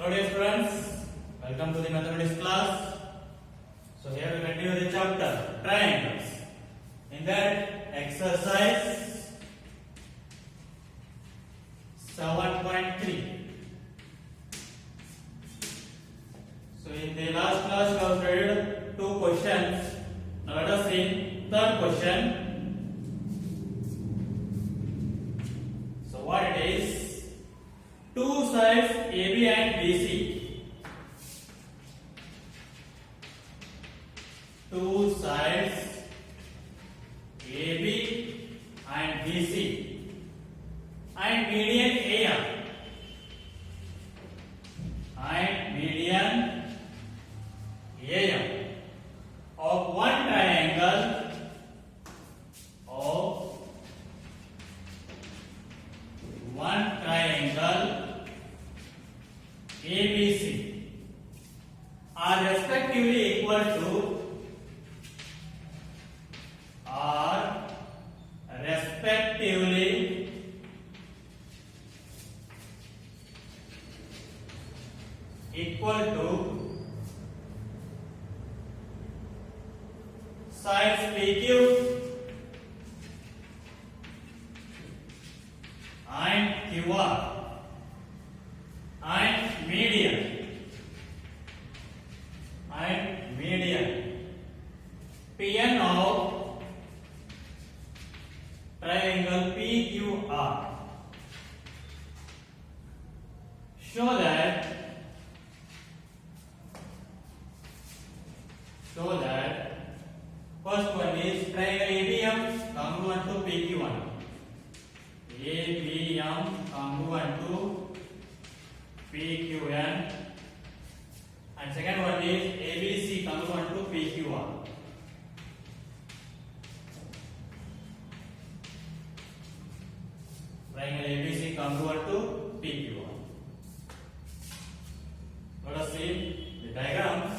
Hello dear students, welcome to the mathematics class. So here we continue the chapter triangles. In that exercise 7.3. So in the last class we have studied two questions. Now let us see third question. So what it is? Two sides AB and BC. Two sides AB and BC and median AM and median AM of one triangle ABC are respectively equal to sides PQ and QR and median PN of triangle PQR. Show that first one is triangle ABM congruent to PQ1. ABM congruent to PQN, and second one is ABC congruent to PQR. Triangle ABC congruent to PQR. Let us see the diagrams.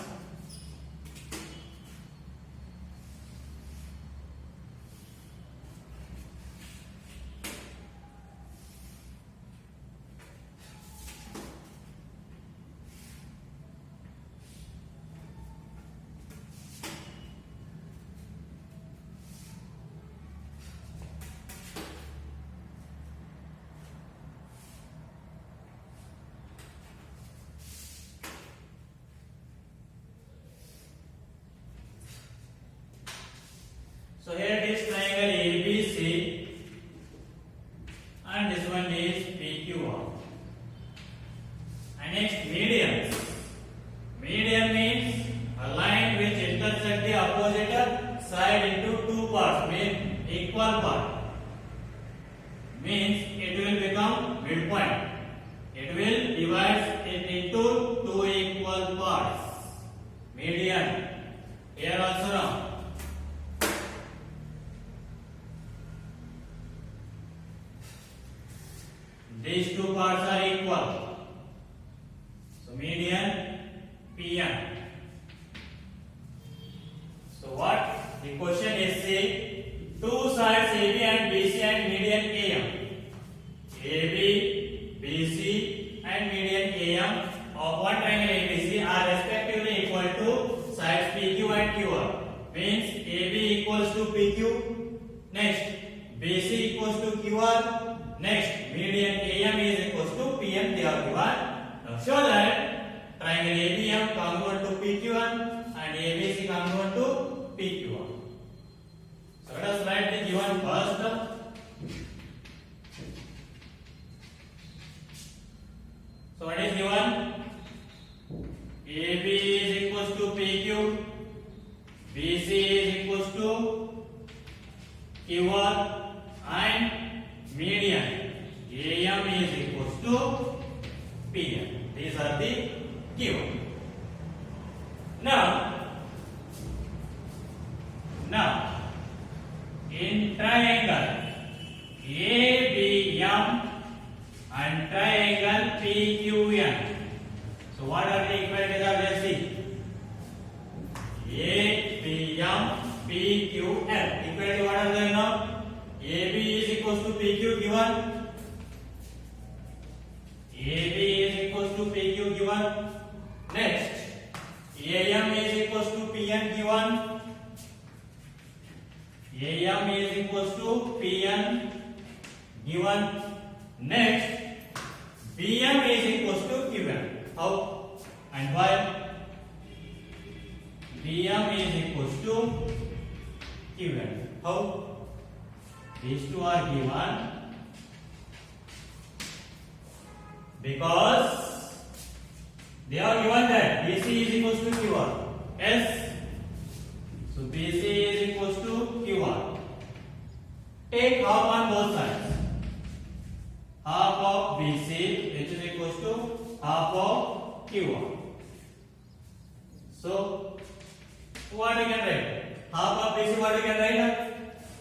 So here it is triangle ABC and this one is PQR. And next medians. Median means a line which intersects the opposite side into two parts, means equal part. Means it will become midpoint. It will divide it into two equal parts. Median. Here also now. These two parts are equal. So median PN. So what the question is saying, two sides AB and BC and median AM. AB, BC and median AM of one triangle ABC are respectively equal to sides PQ and QR. Means AB equals to PQ. Next BC equals to QR. Next, median AM is equals to PN. They are given. Now show that triangle ABM congruent to PQ1 and ABC congruent to PQ1. So let us write the given first. So what is given? AB is equals to PQ, BC is equals to QR and median AM is equals to PN. These are the given. Now in triangle ABM and triangle PQN. So what are the equalities of this? ABM PQN. Equality what are they now? AB is equals to PQ given. AB is equals to PQ given. given. Next, AM is equals to PN given. AM is equals to PN given. Next, BM is equals to given. How and why? BM is equals to given. How? These two are given because they are given that BC is equals to QR. Yes. So BC is equals to QR. Take half on both sides. Half of BC which is equals to half of QR. So what we can write? Half of BC what we can write?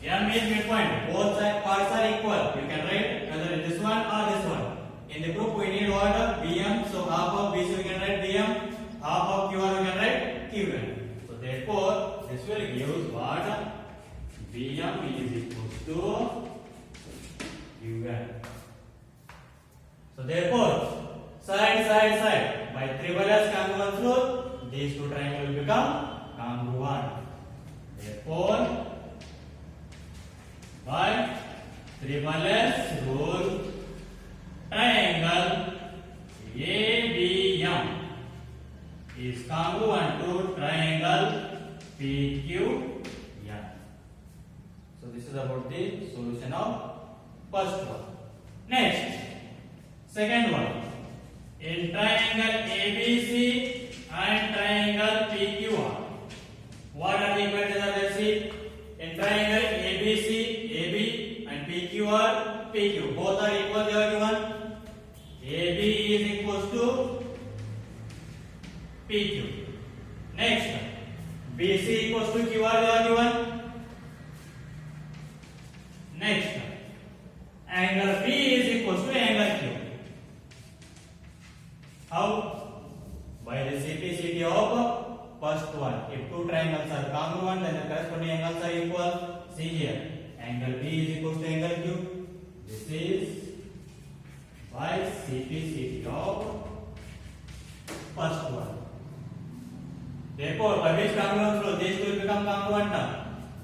M is midpoint. Both side parts are equal. You can write either this one or this one. In the group we need what? BM. So half of BC we can write BM. Half of QR we can write QN. So therefore this will give what? BM is equals to QN. So therefore side by triple S congruence rule these two triangles will become congruent. Therefore by triple S rule triangle ABM is congruent to triangle PQN. So this is about the solution of first one. Next, second one. In triangle ABC and triangle PQR, what are the equations are there? See, in triangle ABC, AB and PQR, PQ, both are equal. They are given. AB is equals to PQ. Next, BC equals to QR. They are given. Next, angle P is equals to angle Q. How? By the CP/CD of first one. If two triangles are congruent, then the corresponding angles are equal. See here, angle P is equals to angle Q. This is by CP/CD of first one. Therefore, by which congruence rule these two will become congruent now?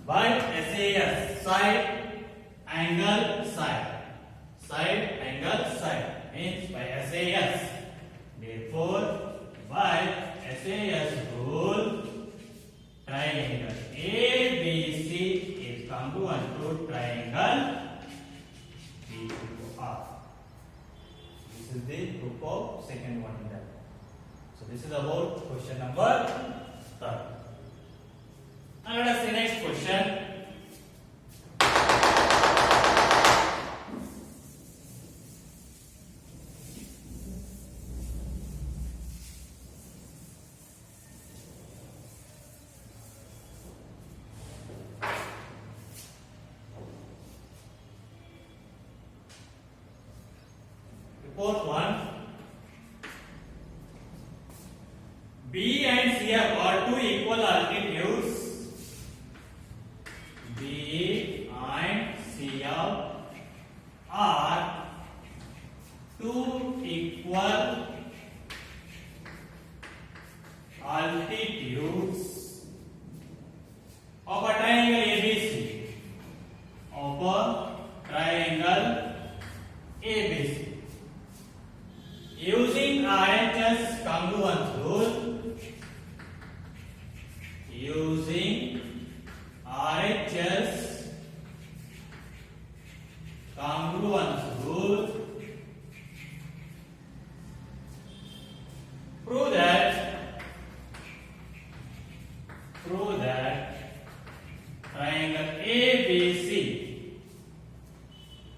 By SAS, side angle side. Side angle side means by SAS. Therefore, by SAS rule, triangle ABC is congruent to triangle PQR. This is the proof of second one in that. So this is about question number 3. Now let us see next question. Fourth one, B and CF are two equal altitudes. B and CF are two equal altitudes of a triangle ABC. Of a triangle ABC. Using RHS congruence rule, using RHS congruence rule, prove that triangle ABC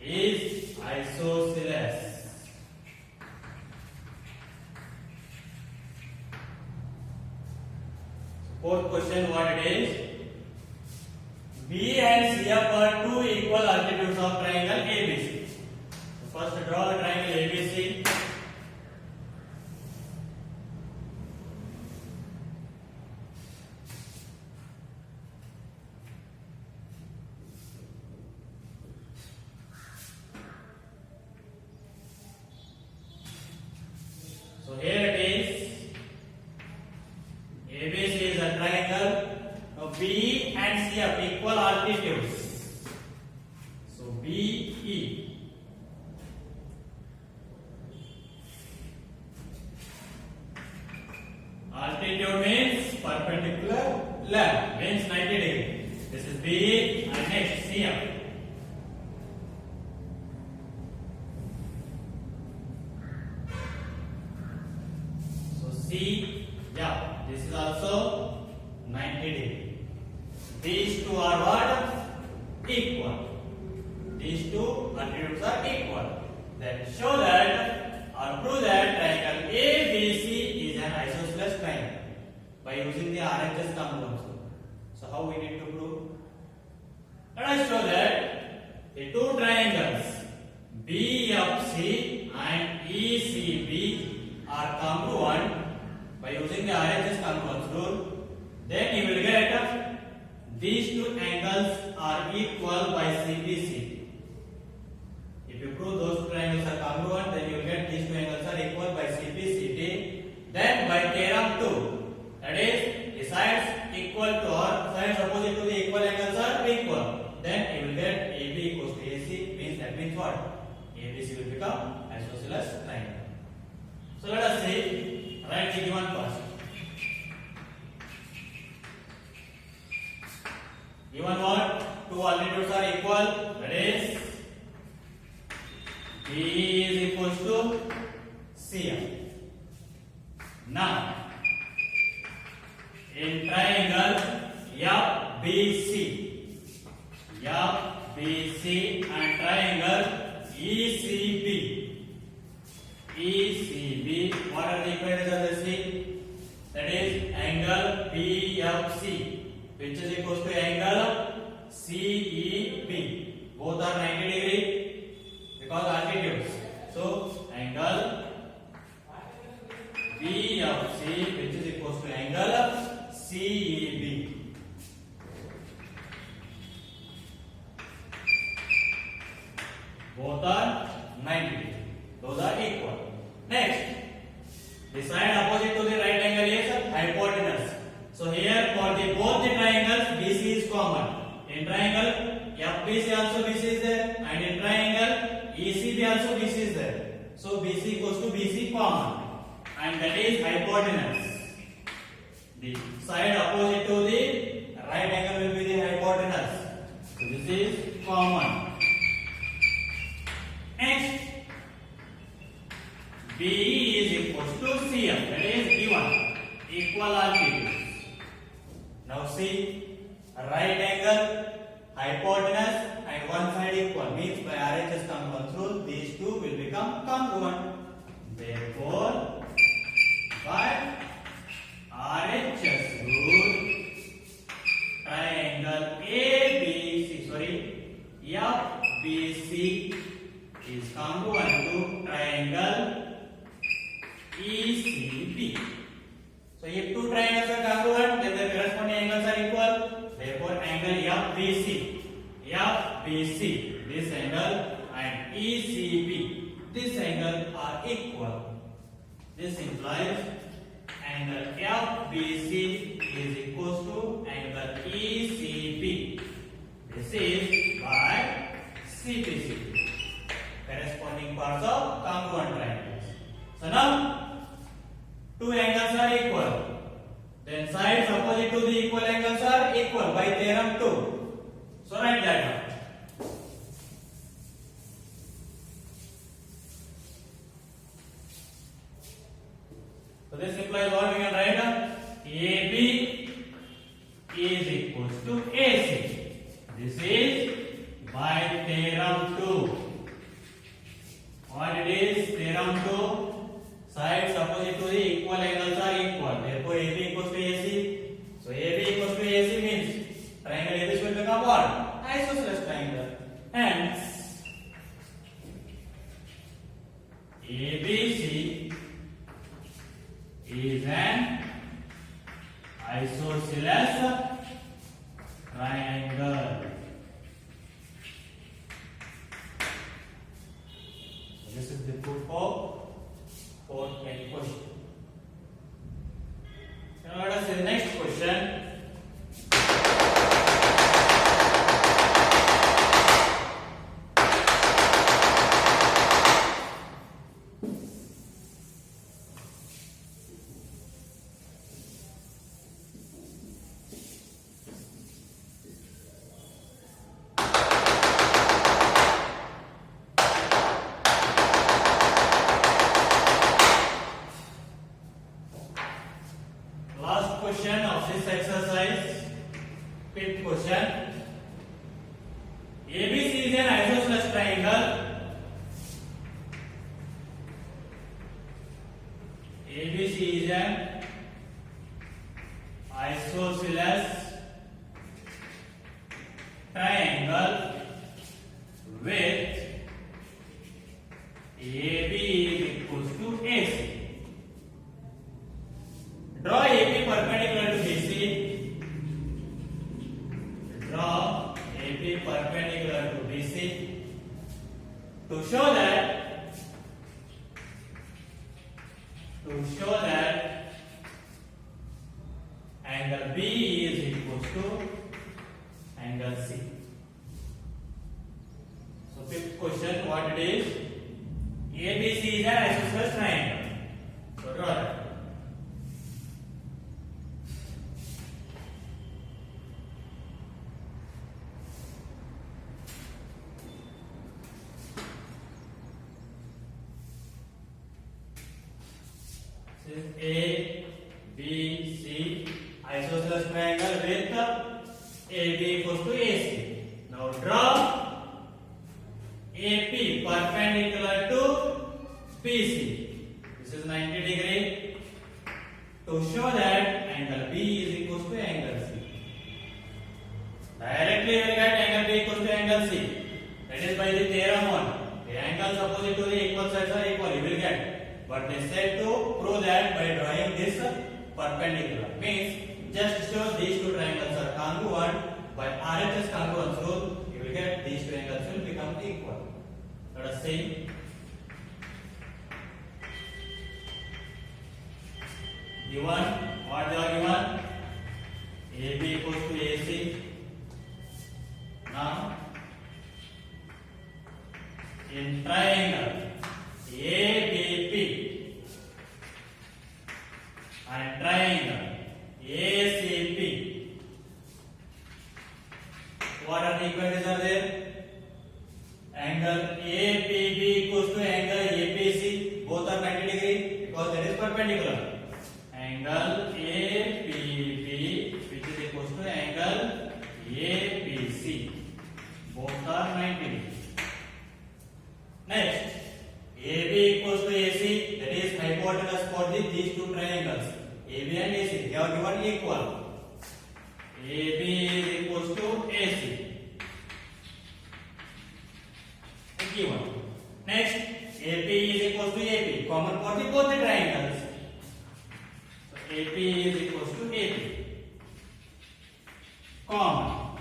is isosceles. Fourth question, what it is? B and CF are two equal altitudes of triangle ABC. So first draw a triangle ABC. So here it is. left means 90 degree. This is B and next CM. So C, yeah, this is also 90 degree. These two are what? Equal. These two attributes are equal. Then show that or prove that triangle ABC is an isosceles triangle by using the RHS compound. So how we need to prove? Let us show that the two triangles BFC and ECB are congruent by using the RHS compound rule. Then you will get these two angles are equal by CPC. If you prove those triangles are congruent, then you will get these two angles are equal by CPCT. Then by theorem 2, that is the sides equal to or sides opposite to the equal angles are equal. Then you will get AB equals to AC, means that means what? ABC will become isosceles triangle. So let us see, write the given first. Given what? Two altitudes are equal, that is B is equals to CM. Now, in triangle FBC and triangle ECB, what are the equators of the C? That is angle BFC, which is equals to angle CEB. Both are 90 degree because altitudes. So angle BFC, which is equals to angle CEB. Both are 90 degree. Those are equal. Next, the side opposite to the right angle is hypotenuse. So here for the both the triangles BC is common. In triangle FBC also BC is there, and in triangle ECB also BC is there. So BC equals to BC common, and that is hypotenuse. The side opposite to the right angle will be the hypotenuse. So this is common. Next, BE is equals to CM, that is given, equal altitudes. Now see, right angle, hypotenuse and one side equal, means by RHS compound rule, these two will become congruent. Therefore, by RHS rule, triangle FBC is congruent to triangle ECB. So if two triangles are congruent, then the corresponding angles are equal. Therefore, angle FBC, this angle, and ECB, this angle are equal. This implies angle FBC is equals to angle ECB. This is by CPC. Corresponding parts of congruent triangles. So now, two angles are equal. Then sides opposite to the equal angles are equal by theorem 2. So write that down. So this implies what we can write down? AB is equals to AC. This is by theorem 2. What it is? Theorem 2. Sides opposite to the equal angles are equal. Therefore, AB equals to AC. So AB equals to AC means triangle ABC will become what? Isosceles triangle. Hence, ABC is an isosceles triangle. So this is the proof of fourth main question. Now let us see the next question. ABC is an isosceles triangle with AB is equals to AC. Draw AB perpendicular to BC. Draw AB perpendicular to BC to show that angle B is equals to angle C. So fifth question, what it is? ABC is an isosceles triangle. So draw that. This is A, B, C isosceles triangle with AB equals to AC. Now draw AP perpendicular to BC. This is 90 degree to show that angle B is equals to angle C. Directly you will get angle B equals to angle C. That is by the theorem 1. The angles opposite to the equal sides are equal. You will get. But they said to prove that by drawing this perpendicular. Means just show these two triangles are congruent. By RHS congruence rule, you will get these two angles will become equal. Let us see. Given, what they are given? AB equals to AC. Now, in triangle ABP and triangle ACP, what are the equations are there? Angle APB equals to angle APC, both are 90 degree because that is perpendicular. Angle APB which is equals to angle APC, both are 90 degree. Next, AB equals to AC, that is hypotenuse for these two triangles. AB and AC, they are given equal. AB is equals to AC. Given. Next, AP is equals to AP, common for both the triangles. So AP is equals to AP, common.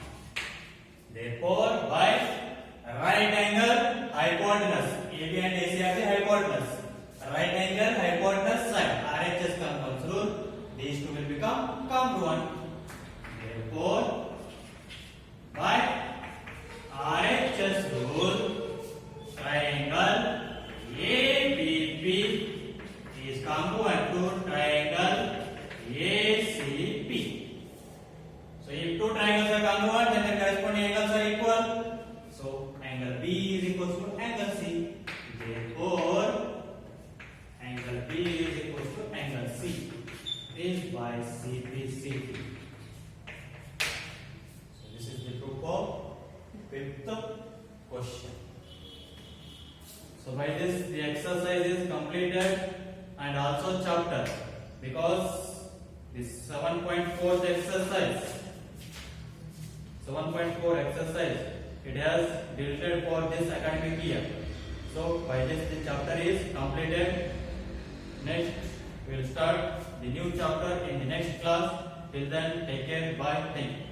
Therefore, by right angle hypotenuse, AB and AC are the hypotenuse. Right angle hypotenuse side, RHS congruence rule, these two will become congruent. Therefore, by RHS rule, triangle ABP is congruent to triangle ACP. So if two triangles are congruent, then the corresponding angles are equal. So angle B is equals to angle C. Therefore, angle B is equals to angle C is by CPCP. So this is the proof of fifth question. So by this the exercise is completed and also chapter, because this 7.4 exercise, 7.4 exercise, it has deleted for this academic year. So by this the chapter is completed. Next we will start the new chapter in the next class. Till then, take care. Bye. Thank you.